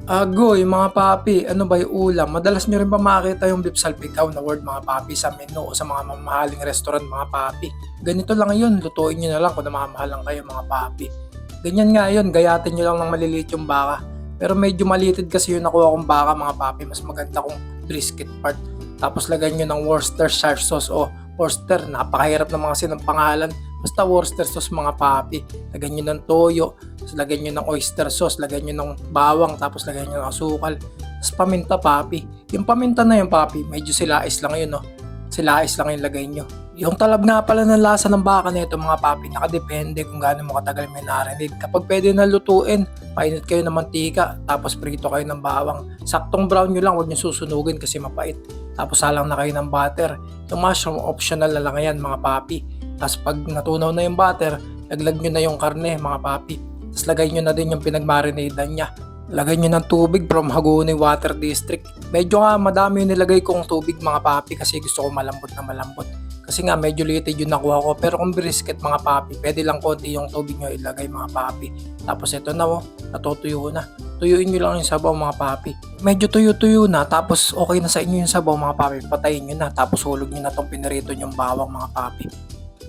Agoy mga papi, ano ba yung ulam? Madalas nyo rin ba makakita yung beef salpikaw na word mga papi sa menu o sa mga mamahaling restaurant mga papi? Ganito lang yun, lutuin nyo na lang kung namamahal lang kayo mga papi. Ganyan nga yun, gayatin nyo lang ng maliliit yung baka. Pero medyo malitid kasi yung nakuha kong baka mga papi, mas maganda kung brisket part. Tapos lagyan nyo ng Worcestershire sauce o Worcester, napakahirap ng mga pangalan. Basta Worcester sauce mga papi. Lagyan nyo ng toyo, tapos lagyan nyo ng oyster sauce, lagyan nyo ng bawang, tapos lagyan nyo ng asukal. Tapos paminta papi. Yung paminta na yung papi, medyo silais lang yun, no? Silais lang yung lagay nyo. Yung talab nga pala ng lasa ng baka nito mga papi, nakadepende kung gaano mo katagal may narinig. Kapag pwede na lutuin, painit kayo ng mantika, tapos prito kayo ng bawang. Saktong brown nyo lang, huwag nyo susunugin kasi mapait. Tapos salang na kayo ng butter. Yung mushroom, optional na lang yan mga papi. Tapos pag natunaw na yung butter, laglag nyo na yung karne mga papi. Tapos lagay nyo na din yung pinagmarinadan niya. Lagay nyo ng tubig from Hagonoy Water District. Medyo nga madami yung nilagay kong tubig mga papi kasi gusto ko malambot na malambot. Kasi nga medyo litid yung nakuha ko. Pero kung brisket mga papi, pwede lang konti yung tubig nyo ilagay mga papi. Tapos ito na natutuyo na. Tuyuin nyo lang yung sabaw mga papi. Medyo tuyo-tuyo na, tapos okay na sa inyo yung sabaw mga papi. Patayin nyo na, tapos hulog nyo na tong pinirito yung bawang mga papi.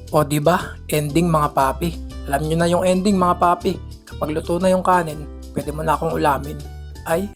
O diba? Ending mga papi. Alam nyo na yung ending mga papi. Kapag luto na yung kanin, pwede mo na akong ulamin. Ay,